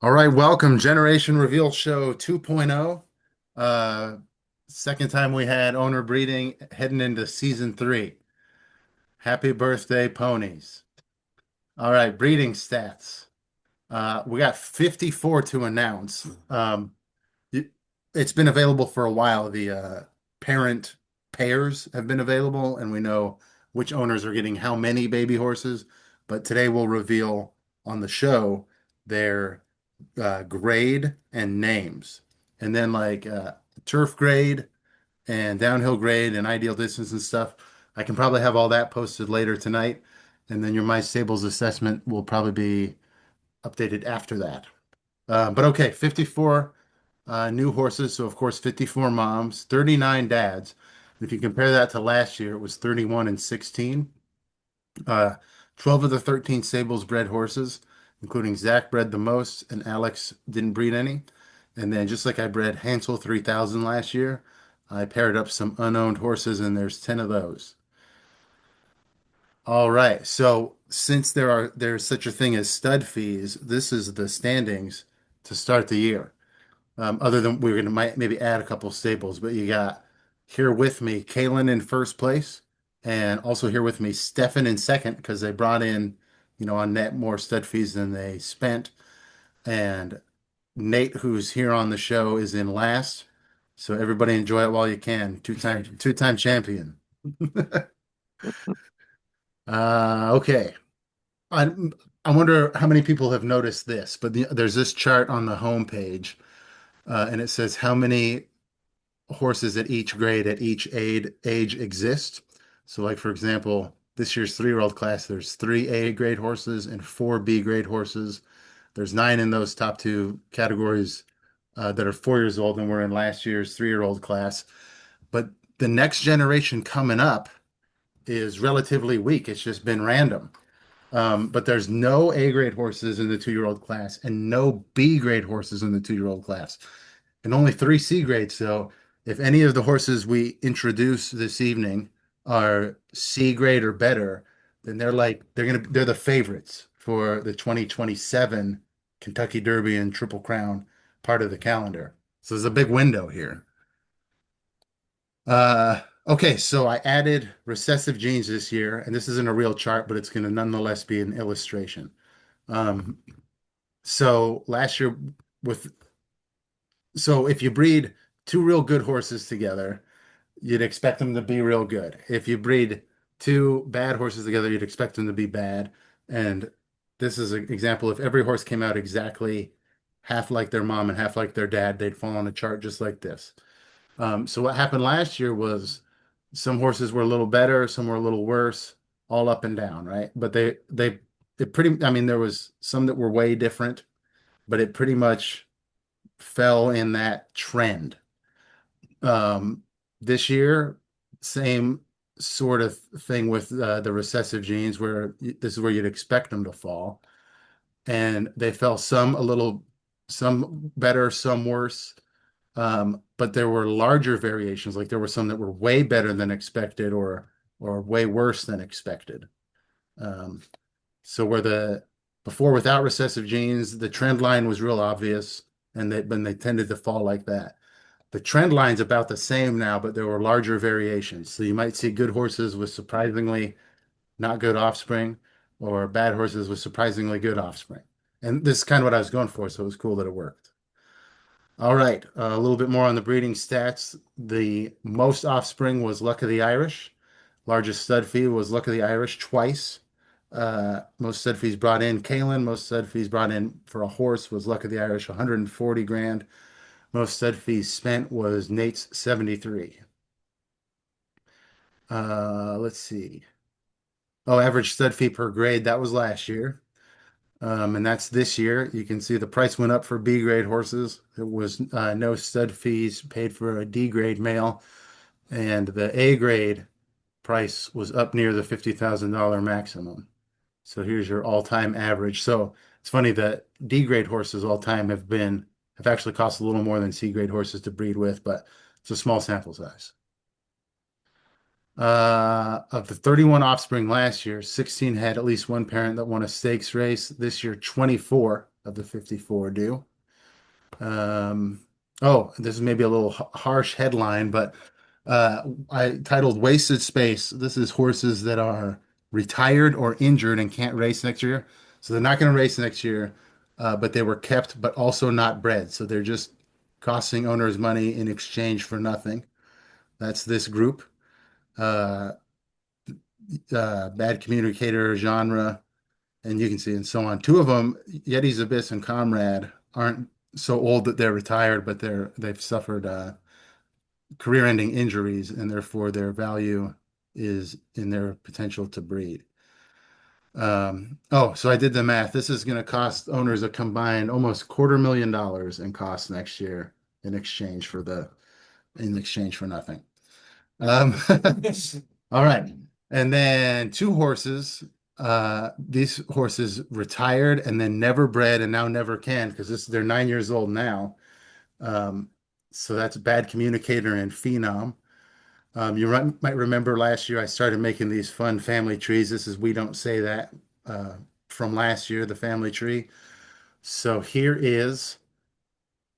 All right, welcome Generation Reveal Show 2.0. Uh, second time we had owner breeding heading into season three. Happy birthday, ponies. All right, breeding stats. We got 54 to announce. It, it's been available for a while. The parent pairs have been available, and we know which owners are getting how many baby horses. But today we'll reveal on the show their grade and names, and then like turf grade and downhill grade and ideal distance and stuff. I can probably have all that posted later tonight, and then your My Stables assessment will probably be updated after that. But okay, 54 new horses, so of course 54 moms, 39 dads. If you compare that to last year, it was 31 and 16. Uh, 12 of the 13 stables bred horses, including Zach bred the most, and Alex didn't breed any. And then just like I bred Hansel 3000 last year, I paired up some unowned horses, and there's 10 of those. All right. So since there's such a thing as stud fees, this is the standings to start the year. Other than we're gonna might maybe add a couple stables, but you got here with me Kalen in first place, and also here with me Stefan in second because they brought in, on net more stud fees than they spent, and Nate, who's here on the show, is in last. So everybody enjoy it while you can. Two-time champion. Okay. I I wonder how many people have noticed this, but there's this chart on the home page, and it says how many horses at each grade at each age exist. So, like for example, this year's 3-year-old class, there's three A grade horses and four B grade horses. There's nine in those top two categories that are 4 years old, and we're in last year's 3-year-old class. But the next generation coming up is relatively weak. It's just been random. But there's no A grade horses in the 2-year-old class and no B grade horses in the 2-year-old class and only three C grades. So if any of the horses we introduce this evening are C grade or better, then they're the favorites for the 2027 Kentucky Derby and Triple Crown part of the calendar. So there's a big window here. Okay, so I added recessive genes this year, and this isn't a real chart, but it's going to nonetheless be an illustration. Um, so last year with so if you breed two real good horses together, you'd expect them to be real good. If you breed two bad horses together, you'd expect them to be bad. And this is an example. If every horse came out exactly half like their mom and half like their dad, they'd fall on a chart just like this. So what happened last year was some horses were a little better, some were a little worse, all up and down, right? But I mean, there was some that were way different, but it pretty much fell in that trend. Um, this year, same sort of thing with the recessive genes, where this is where you'd expect them to fall, and they fell some better, some worse. But there were larger variations, like there were some that were way better than expected, or way worse than expected. Um, so where the before without recessive genes, the trend line was real obvious, and they tended to fall like that. The trend line's about the same now, but there were larger variations. So you might see good horses with surprisingly not good offspring, or bad horses with surprisingly good offspring. And this is kind of what I was going for, so it was cool that it worked. All right, a little bit more on the breeding stats. The most offspring was Luck of the Irish. Largest stud fee was Luck of the Irish twice. Most stud fees brought in Kalen. Most stud fees brought in for a horse was Luck of the Irish, 140 grand. Most stud fees spent was Nate's 73. Let's see. Oh, average stud fee per grade, that was last year. And that's this year. You can see the price went up for B grade horses. There was no stud fees paid for a D grade male, and the A grade price was up near the $50,000 maximum. So here's your all-time average. So it's funny that D grade horses all time have actually cost a little more than C grade horses to breed with, but it's a small sample size. Of the 31 offspring last year, 16 had at least one parent that won a stakes race. This year, 24. of the 54 do. Um, oh, this is maybe a little harsh headline, but I titled Wasted Space. This is horses that are retired or injured and can't race next year. So they're not going to race next year, but they were kept, but also not bred. So they're just costing owners money in exchange for nothing. That's this group. Uh, Bad communicator genre, and you can see, and so on. Two of them, Yeti's Abyss and Comrade, aren't so old that they're retired, but they've suffered career-ending injuries, and therefore their value is in their potential to breed. Oh, so I did the math. This is going to cost owners a combined almost $250,000 in costs next year in exchange for nothing. Um, all right. And then two horses. These horses retired and then never bred and now never can because they're 9 years old now. Um, so that's Bad Communicator and Phenom. Might remember last year I started making these fun family trees. This is We Don't Say That from last year, the family tree. So here is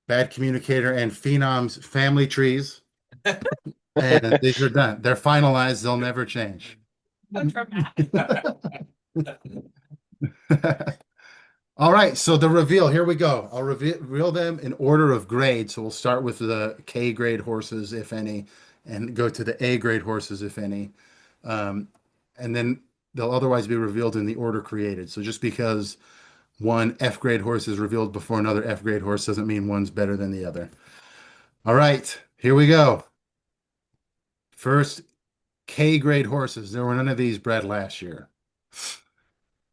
Bad Communicator and Phenom's family trees. And these are done. They're finalized. They'll never change. All right, so the reveal, here we go. I'll reveal them in order of grade. So we'll start with the K grade horses, if any, and go to the A grade horses, if any. Um, and then they'll otherwise be revealed in the order created. So just because one F grade horse is revealed before another F grade horse doesn't mean one's better than the other. All right, here we go. First, K grade horses. There were none of these bred last year.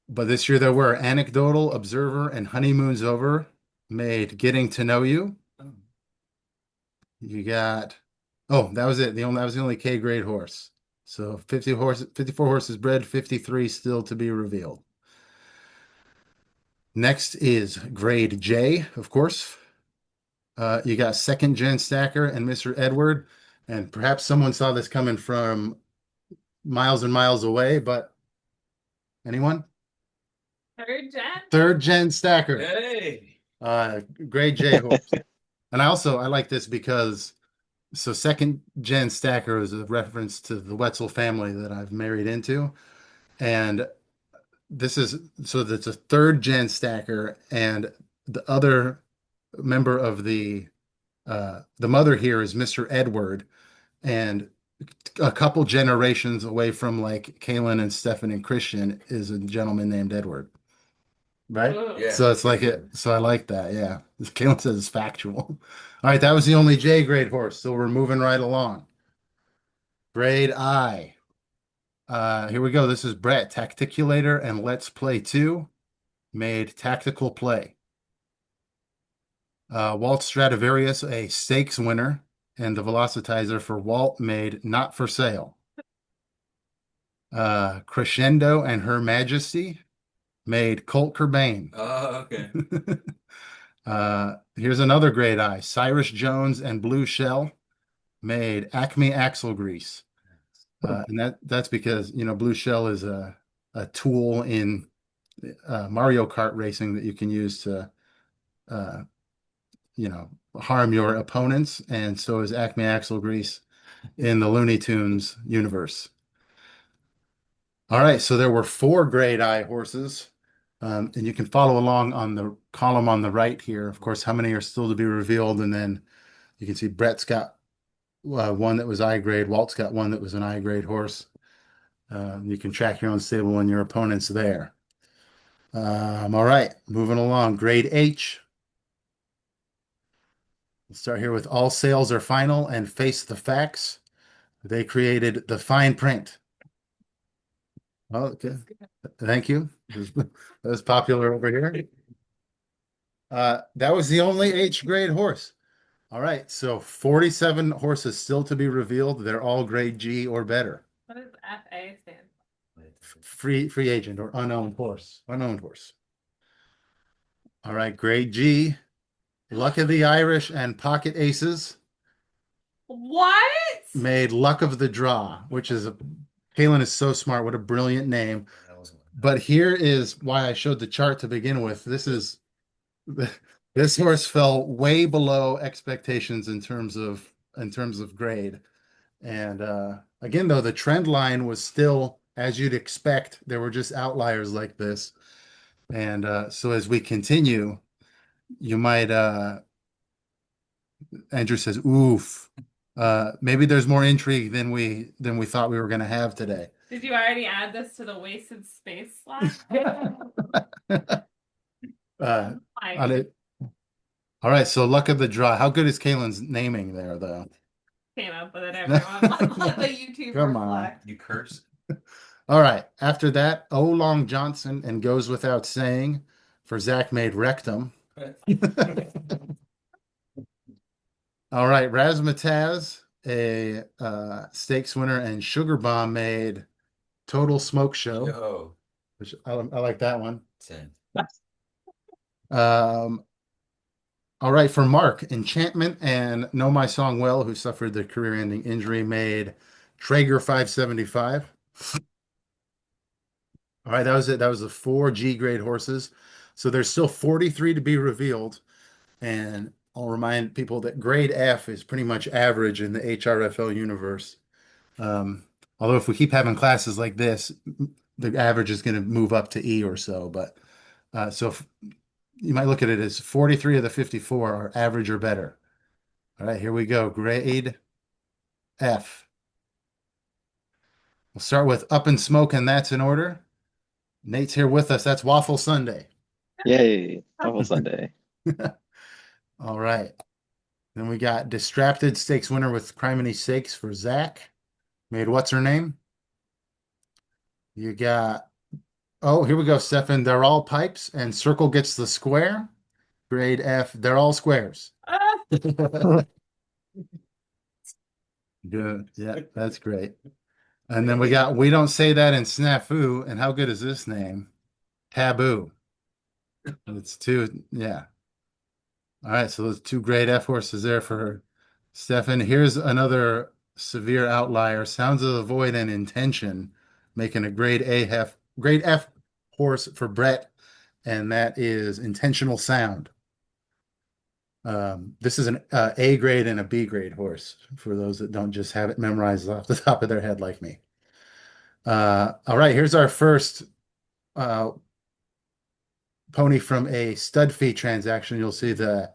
But this year there were Anecdotal, Observer, and Honeymoon's Over made Getting to Know You. You got, oh, that was it. That was the only K grade horse. So 54 horses bred, 53 still to be revealed. Next is grade J, of course. You got Second Gen Stacker and Mr. Edward. And perhaps someone saw this coming from miles and miles away, but anyone? Third gen? Third Gen Stacker. Hey. Grade J horse. And I like this because Second Gen Stacker is a reference to the Wetzel family that I've married into. And this is so that's a third gen stacker, and the other member of the mother here is Mr. Edward, and a couple generations away from like Kaylin and Stefan and Christian is a gentleman named Edward. Right? Yeah. So it's like it. So I like that. Yeah. Kaylin says it's factual. All right, that was the only J grade horse. So we're moving right along. Grade I. Here we go. This is Brett, Tacticulator and Let's Play 2 made Tactical Play. Walt Stradivarius, a stakes winner, and the Velocitizer for Walt made Not for Sale. Crescendo and Her Majesty made Colt Cobain. Oh, okay. Here's another great eye. Cyrus Jones and Blue Shell made Acme Axle Grease. And that's because, Blue Shell is a tool in Mario Kart racing that you can use to, harm your opponents. And so is Acme Axle Grease in the Looney Tunes universe. All right, so there were 4 grade I horses. And you can follow along on the column on the right here. Of course, how many are still to be revealed. And then you can see Brett's got one that was I grade. Walt's got one that was an I grade horse. You can track your own stable and your opponents there. All right, moving along. Grade H. We'll start here with All Sales Are Final and Face the Facts. They created the fine print. Oh, okay. Thank you. That was popular over here. That was the only H grade horse. All right, so 47 horses still to be revealed. They're all grade G or better. What does FA stand for? Free agent or unowned horse. Unowned horse. All right, grade G. Luck of the Irish and Pocket Aces What? made Luck of the Draw, which is Kaylin is so smart. What a brilliant name. But here is why I showed the chart to begin with. This is This horse fell way below expectations in terms of grade. And again, though, the trend line was still as you'd expect. There were just outliers like this. And so as we continue, you might Andrew says, oof. Maybe there's more intrigue than we thought we were gonna have today. Did you already add this to the wasted space slot? Uh, Like, on it. All right, so luck of the draw. How good is Kaylin's naming there, though? came up with it, everyone. Let the YouTube Come on. reflect. You curse. All right. After that, O Long Johnson and goes without saying for Zach made rectum. All right, Razzmatazz, a stakes winner, and Sugar Bomb made Total Smoke Show, Yo. which I like that one. 10. All right, for Mark, Enchantment and Know My Song Well, who suffered the career-ending injury, made Traeger 575. All right, that was it. That was the 4 G grade horses. So there's still 43 to be revealed. And I'll remind people that grade F is pretty much average in the HRFL universe. Although if we keep having classes like this, the average is going to move up to E or so. But so if, you might look at it as 43 of the 54 are average or better. All right, here we go. Grade F. We'll start with Up in Smoke, and that's in order. Nate's here with us. That's Waffle Sunday. Yay, Waffle Sunday. All right. Then we got Distracted Stakes winner with Criminy Stakes for Zach. Made what's her name? You got, oh, here we go, Stefan. They're all pipes, and Circle gets the square. Grade F. They're all squares. Good. Yeah, that's great. And then we got We Don't Say That in Snafu. And how good is this name? Taboo. It's 2, yeah. All right, so those 2 great F horses there for Stefan. Here's another severe outlier. Sounds of the Void and Intention, making a grade F horse for Brett, and that is Intentional Sound. This is an A grade and a B grade horse for those that don't just have it memorized off the top of their head like me. All right, here's our first pony from a stud fee transaction. You'll see the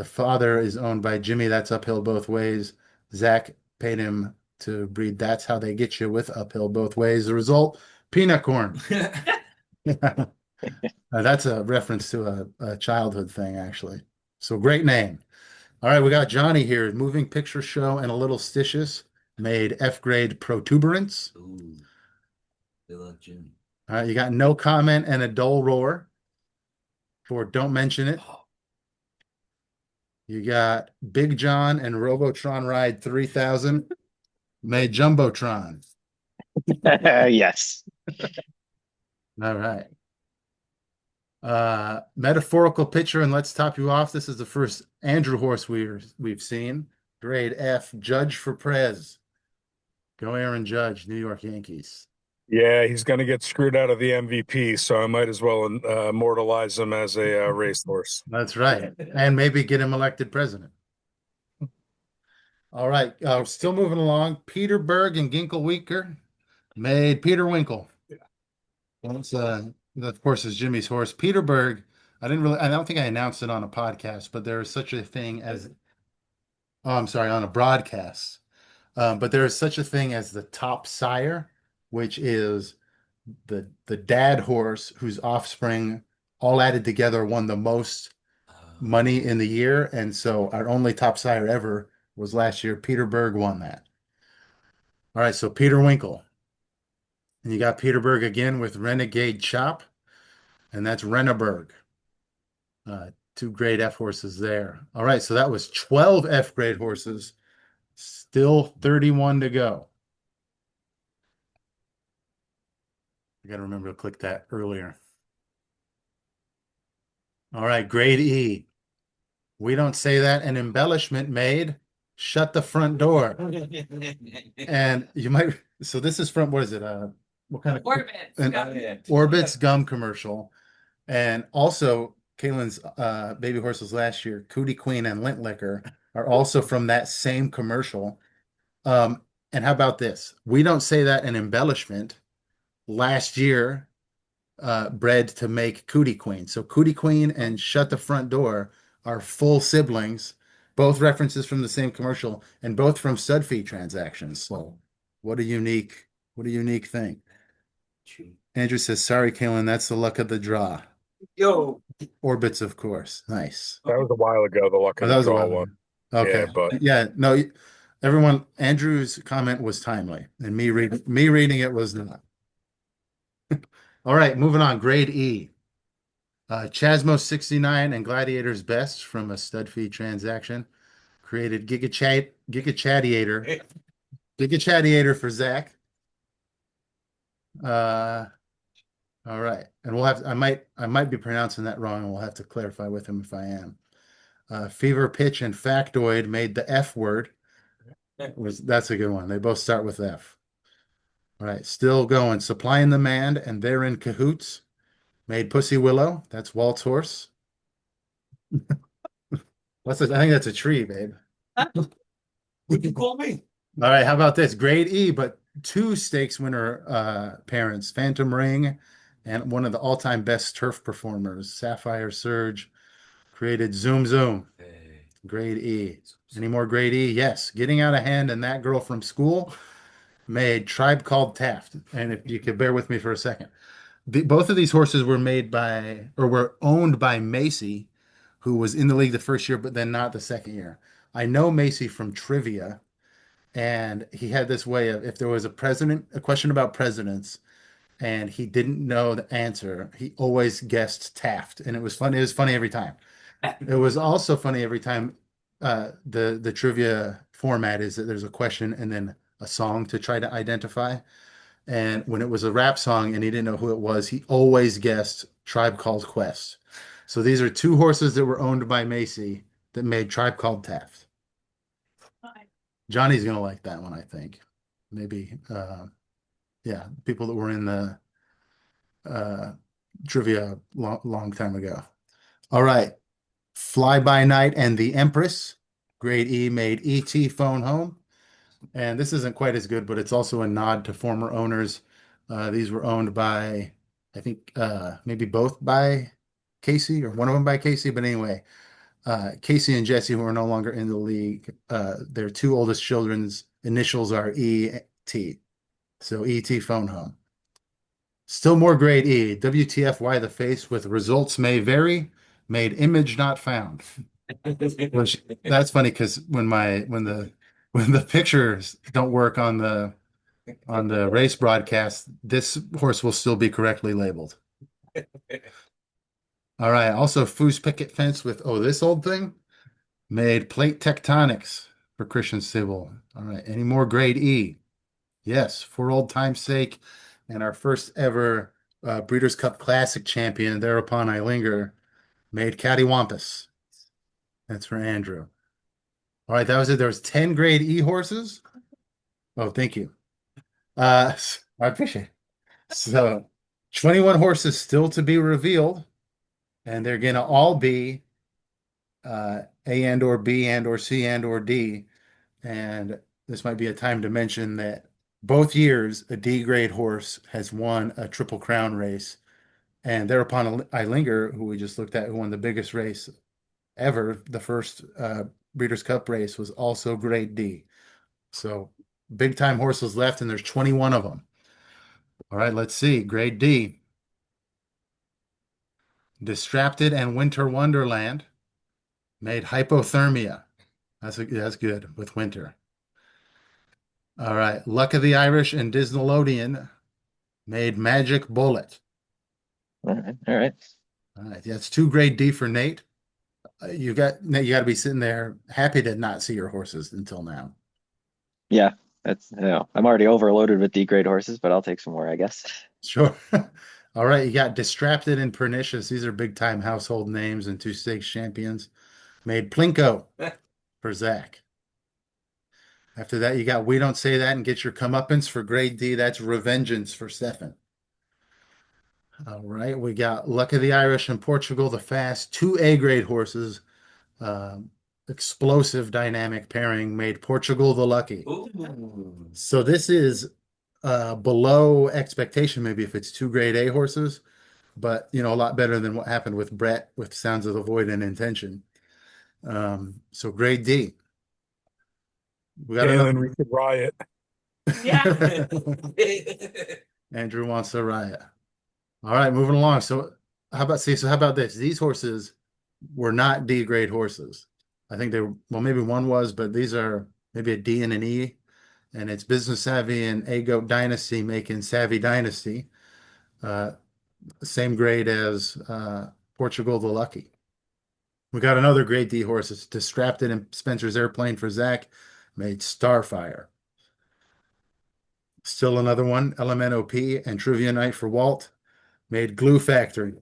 father is owned by Jimmy. That's Uphill Both Ways. Zach paid him to breed That's How They Get You with Uphill Both Ways. The result, peanut corn. That's a reference to a childhood thing, actually. So great name. All right, we got Johnny here. Moving Picture Show and a Little Stitious made F grade Protuberance. Ooh. They love Jimmy. All right, you got No Comment and a Dull Roar for Don't Mention It. You got Big John and Robotron Ride 3000 made Jumbotron. Yes. All right. Metaphorical Picture and Let's Top You Off. This is the first Andrew horse we've seen. Grade F, Judge for Prez. Go Aaron Judge, New York Yankees. Yeah, he's going to get screwed out of the MVP, so I might as well immortalize him as a racehorse. That's right. And maybe get him elected president. All right. Still moving along. Peter Berg and Ginkelweeker made Peter Winkle. That's of course is Jimmy's horse. Peter Berg. I don't think I announced it on a podcast, but there is such a thing as I'm sorry, on a broadcast. But there is such a thing as the top sire, which is the dad horse whose offspring all added together won the most money in the year. And so our only top sire ever was last year. Peter Berg won that. All right, so Peter Winkle. And you got Peter Berg again with Renegade Chop, and that's Renneberg. 2 grade F horses there. All right, so that was 12 F grade horses. Still 31 to go. I got to remember to click that earlier. All right, grade E. We Don't Say That. An embellishment made. Shut the Front Door. And you might, so this is from, what is it? What kind of Orbits. An Got it. Orbit's gum commercial. And also Kalen's baby horses last year, Cootie Queen and Lint Liquor, are also from that same commercial. And how about this? We Don't Say That in embellishment. Last year, bred to make Cootie Queen. So Cootie Queen and Shut the Front Door are full siblings, both references from the same commercial and both from stud feed transactions. So what a unique thing. Andrew says, sorry, Kalen, that's the luck of the draw. Yo. Orbits, of course. Nice. That was a while ago, the luck Oh, of that the was a draw while one. ago. Okay. Yeah, but Yeah, no, everyone, Andrew's comment was timely, and me reading it was not. All right, moving on. Grade E. Chasmo 69 and Gladiator's Best from a stud feed transaction created Giga for Zach. All right, and I might be pronouncing that wrong, and we'll have to clarify with him if I am. Fever Pitch and Factoid made the F word. That's a good one. They both start with F. All right, still going. Supply and Demand and They're in Cahoots made Pussy Willow. That's Walt's horse. I think that's a tree, babe. Would you call me? All right, how about this? Grade E, but two stakes winner parents, Phantom Ring and one of the all-time best turf performers, Sapphire Surge, created Zoom Zoom. Hey. Grade E. Any more grade E? Yes. Getting Out of Hand and That Girl from School made Tribe Called Taft. And if you could bear with me for a second. Both of these horses were were owned by Macy, who was in the league the first year, but then not the second year. I know Macy from trivia, and he had this way of if there was a question about presidents, and he didn't know the answer, he always guessed Taft, and it was funny. It was funny every time. It was also funny every time. The trivia format is that there's a question and then a song to try to identify. And when it was a rap song and he didn't know who it was, he always guessed Tribe Called Quest. So these are two horses that were owned by Macy that made Tribe Called Taft. Johnny's gonna like that one, I think. Maybe, yeah, people that were in the trivia long time ago. All right, Fly By Night and the Empress, grade E, made ET Phone Home. And this isn't quite as good, but it's also a nod to former owners. These were owned by, I think, maybe both by Casey or one of them by Casey. But anyway, Casey and Jesse, who are no longer in the league, their two oldest children's initials are ET. So ET Phone Home. Still more grade E. WTF, why the face with results may vary, made Image Not Found. Which that's funny because when the pictures don't work on the race broadcast, this horse will still be correctly labeled. All right. Also, Foos Picket Fence with this old thing made Plate Tectonics for Christian Civil. All right. Any more grade E? Yes, for old time's sake, and our first ever Breeders' Cup Classic champion. Thereupon I linger. Made Cattywampus. That's for Andrew. All right, that was it. There was 10 grade E horses. Oh, thank you. I appreciate it. So 21 horses still to be revealed, and they're gonna all be A and or B and or C and or D. And this might be a time to mention that both years a D grade horse has won a Triple Crown race. And thereupon I linger, who we just looked at, who won the biggest race ever, the first Breeders' Cup race, was also grade D. So big time horses left, and there's 21 of them. All right, let's see. Grade D. Distracted and Winter Wonderland made Hypothermia. That's good with winter. All right, Luck of the Irish and Disneylodeon made Magic Bullet. All right. All right. All right, that's 2 grade D for Nate. You got to be sitting there happy to not see your horses until now. Yeah, I'm already overloaded with D grade horses, but I'll take some more, I guess. Sure. All right, you got Distracted and Pernicious. These are big time household names and 2 stakes champions. Made Plinko for Zach. After that, you got We Don't Say That and Get Your Comeuppance for grade D. That's Revengeance for Stefan. All right, we got Luck of the Irish and Portugal the Fast, two A grade horses. Um, Explosive dynamic pairing made Portugal the Lucky. Ooh. So this is below expectation, maybe if it's two grade A horses, but you know, a lot better than what happened with Brett with Sounds of the Void and Intention. So grade D. We got Galen, another. we could riot. Yeah. Andrew wants a riot. All right, moving along. So how about this? These horses were not D grade horses. I think they were, well, maybe one was, but these are maybe a D and an E. And it's Business Savvy and A Goat Dynasty making Savvy Dynasty. Same grade as Portugal the Lucky. We got another grade D horse. It's Distracted and Spencer's Airplane for Zach, made Starfire. Still another one, LMNOP and Trivia Night for Walt, made Glue Factory.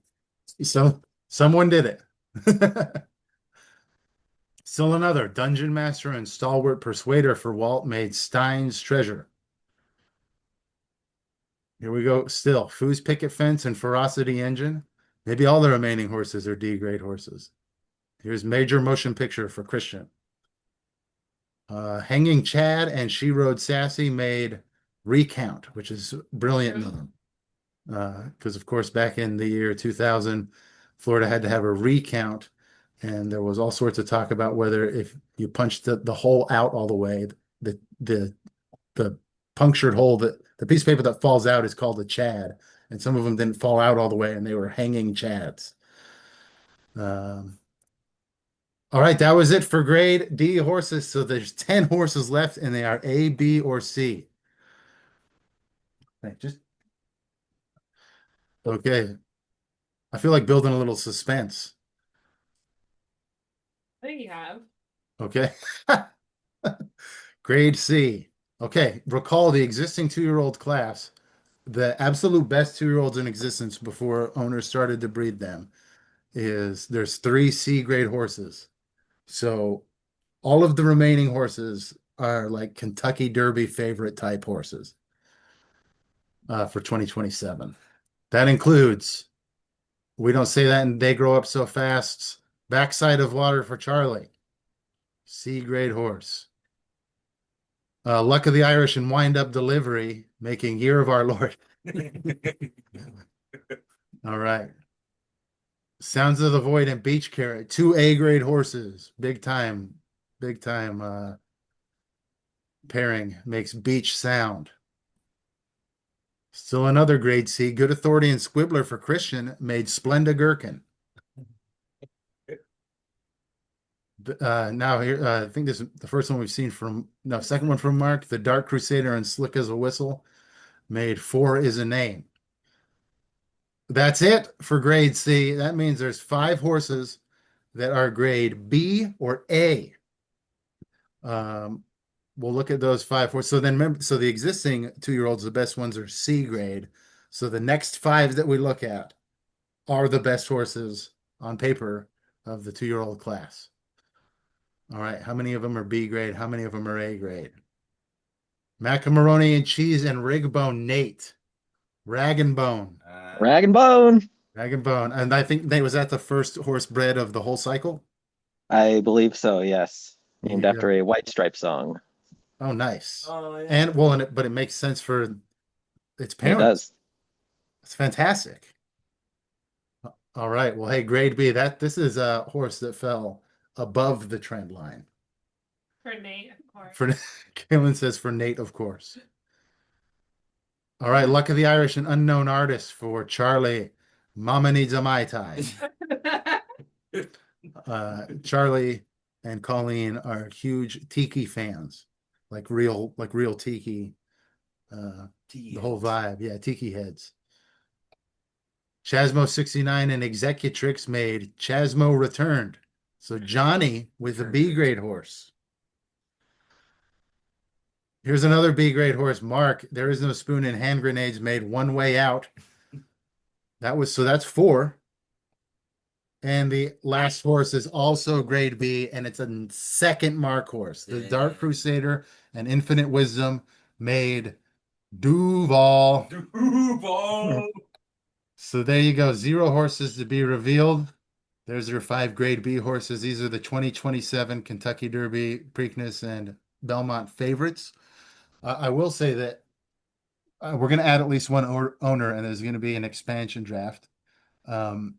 So someone did it. Still another, Dungeon Master and Stalwart Persuader for Walt, made Stein's Treasure. Here we go. Still, Foos Picket Fence and Ferocity Engine. Maybe all the remaining horses are D grade horses. Here's Major Motion Picture for Christian. Hanging Chad and She Rode Sassy made Recount, which is brilliant name. Because of course, back in the year 2000, Florida had to have a recount, and there was all sorts of talk about whether if you punched the hole out all the way, the punctured hole, that the piece of paper that falls out is called a Chad, and some of them didn't fall out all the way, and they were hanging Chads. All right, that was it for grade D horses. So there's 10 horses left, and they are A, B, or C. Just okay. I feel like building a little suspense. I think you have. Okay. Grade C. Okay, recall the existing 2-year-old class. The absolute best 2-year-olds in existence before owners started to breed them is there's 3 C grade horses. So all of the remaining horses are like Kentucky Derby favorite type horses for 2027. That includes, we don't say that and They Grow Up So Fast, Backside of Water for Charlie, C grade horse. Luck of the Irish and Wind Up Delivery, making Year of Our Lord. All right. Sounds of the Void and Beach Carrot, 2 A grade horses, big time pairing, makes Beach Sound. Still another grade C, Good Authority and Squibbler for Christian, made Splenda Gherkin. Now here, I think this is the first one we've seen from, no, second one from Mark, the Dark Crusader and Slick as a Whistle, made 4 is a Name. That's it for grade C. That means there's 5 horses that are grade B or A. We'll look at those 5 horses. So then remember, so the existing 2-year-olds, the best ones are C grade. So the next 5 that we look at are the best horses on paper of the 2-year-old class. All right, how many of them are B grade? How many of them are A grade? Macaroni and Cheese and Rigbone Nate. Rag and Bone. Rag and Bone. Rag and Bone. And I think was that the first horse bred of the whole cycle? I believe so, yes. Named Yeah. after a White Stripe song. Oh, nice. Oh, yeah. And well, but it makes sense for its It parents. does. It's fantastic. All right. Well, hey, grade B. This is a horse that fell above the trend line. For Nate, of course. For Kaylin says for Nate, of course. All right, Luck of the Irish and Unknown Artist for Charlie. Mama Needs a Mai Tai. Charlie and Colleen are huge tiki fans, like real tiki. The whole vibe, yeah, tiki heads. Chasmo 69 and Executrix made Chasmo Returned. So Johnny with a B grade horse. Here's another B grade horse, Mark. There Is No Spoon and Hand Grenades made One Way Out. That's 4. And the last horse is also grade B, and it's a second Mark horse. The Dark Crusader and Infinite Wisdom made Duval. Duval. So there you go. 0 horses to be revealed. There's your 5 grade B horses. These are the 2027 Kentucky Derby, Preakness, and Belmont favorites. I will say that we're going to add at least one owner, and there's going to be an expansion draft. And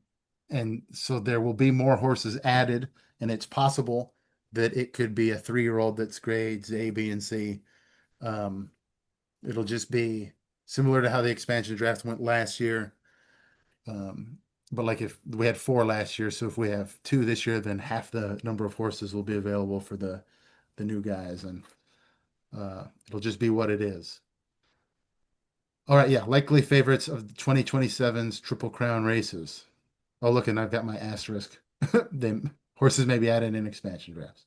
so there will be more horses added, and it's possible that it could be a 3-year-old that's grades A, B, and C. It'll just be similar to how the expansion draft went last year. But like if we had 4 last year, so if we have 2 this year, then half the number of horses will be available for the new guys, and it'll just be what it is. All right, yeah, likely favorites of the 2027's Triple Crown races. Oh, look, and I've got my asterisk. They horses may be added in expansion drafts.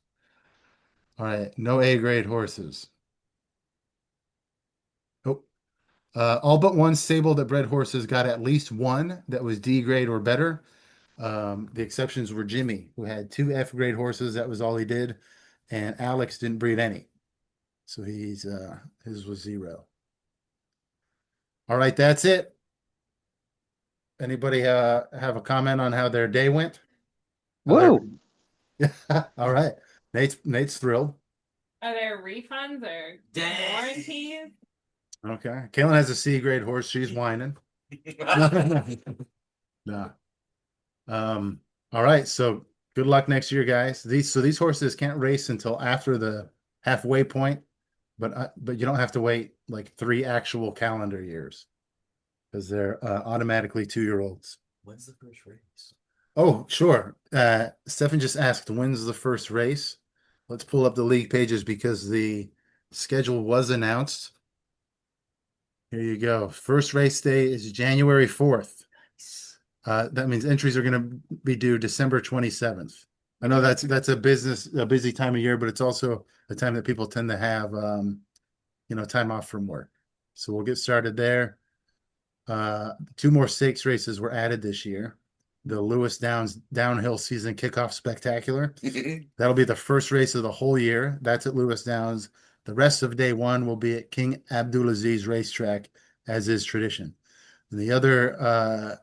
All right, no A grade horses. Oh, all but one stable that bred horses got at least one that was D grade or better. The exceptions were Jimmy, who had 2 F grade horses. That was all he did, and Alex didn't breed any, so his was 0. All right, that's it. Anybody have a comment on how their day went? Whoa. All right. Nate's thrilled. Are there refunds or Dang. warranties? Okay. Kaylin has a C grade horse. She's whining. No. All right. So good luck next year, guys. These horses can't race until after the halfway point, but you don't have to wait like 3 actual calendar years because they're automatically 2-year-olds. When's the first race? Oh, sure. Stefan just asked, when's the first race? Let's pull up the league pages because the schedule was announced. Here you go. First race day is January 4th. That means entries are going to be due December 27th. I know that's a busy time of year, but it's also a time that people tend to have time off from work. So we'll get started there. 2 more stakes races were added this year. The Lewis Downs Downhill Season Kickoff Spectacular. That'll be the first race of the whole year. That's at Lewis Downs. The rest of day 1 will be at King Abdulaziz Racetrack, as is tradition. And the other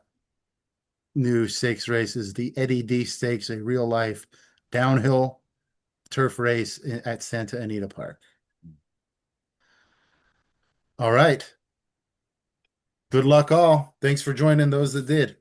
new stakes race is the Eddie D Stakes, a real-life downhill turf race at Santa Anita Park. All right. Good luck all. Thanks for joining those that did.